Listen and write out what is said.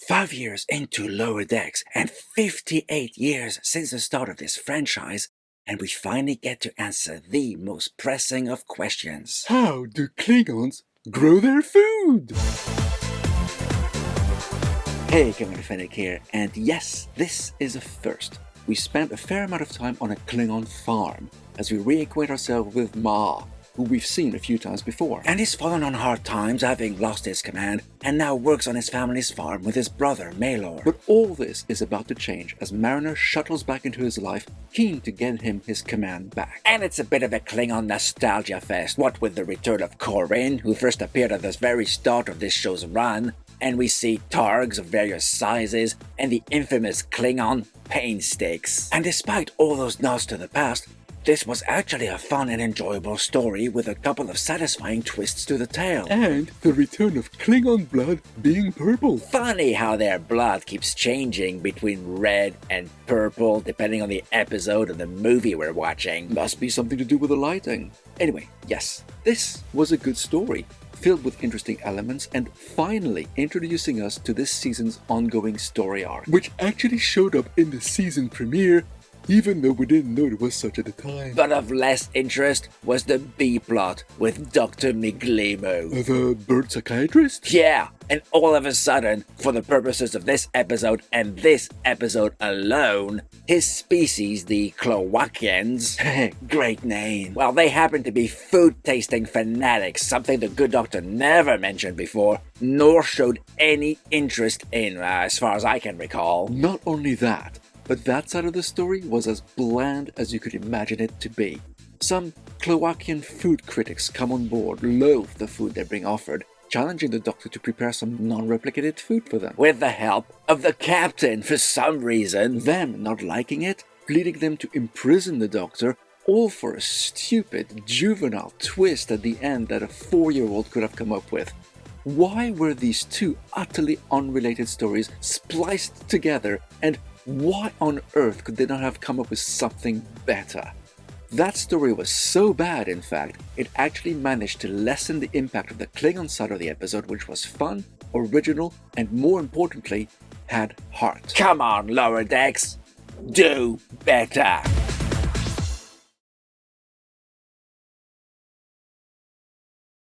5 years into Lower Decks and 58 years since the start of this franchise, and we finally get to answer the most pressing of questions. How do Klingons grow their food? Hey, Commander Fennec here, and yes, this is a first. We spent a fair amount of time on a Klingon farm as we reacquaint ourselves with Ma, who we've seen a few times before. And he's fallen on hard times, having lost his command, and now works on his family's farm with his brother, Malor. But all this is about to change as Mariner shuttles back into his life, keen to get him his command back. And it's a bit of a Klingon nostalgia fest, what with the return of Corinne, who first appeared at the very start of this show's run, and we see Targs of various sizes, and the infamous Klingon pain sticks. And despite all those nods to the past, this was actually a fun and enjoyable story with a couple of satisfying twists to the tale. And the return of Klingon blood being purple. Funny how their blood keeps changing between red and purple depending on the episode of the movie we're watching. Must be something to do with the lighting. Anyway, yes, This was a good story, filled with interesting elements and finally introducing us to this season's ongoing story arc, which actually showed up in the season premiere, even though we didn't know it was such at the time. but of less interest was the B-plot with Dr. Miglimo. The bird psychiatrist? Yeah, and all of a sudden, for the purposes of this episode and this episode alone, his species, the Cloakians, great name, well, they happen to be food-tasting fanatics, something the good doctor never mentioned before, nor showed any interest in, as far as I can recall. Not only that, but that side of the story was as bland as you could imagine it to be. Some Cloakian food critics come on board, loathe the food they're being offered, challenging the Doctor to prepare some non-replicated food for them. With the help of the captain, for some reason. Them not liking it, leading them to imprison the Doctor, all for a stupid, juvenile twist at the end that a 4-year-old could have come up with. Why were these two utterly unrelated stories spliced together, and why on earth could they not have come up with something better? That story was so bad, in fact, it actually managed to lessen the impact of the Klingon side of the episode, which was fun, original, and more importantly, had heart. Come on, Lower Decks, do better.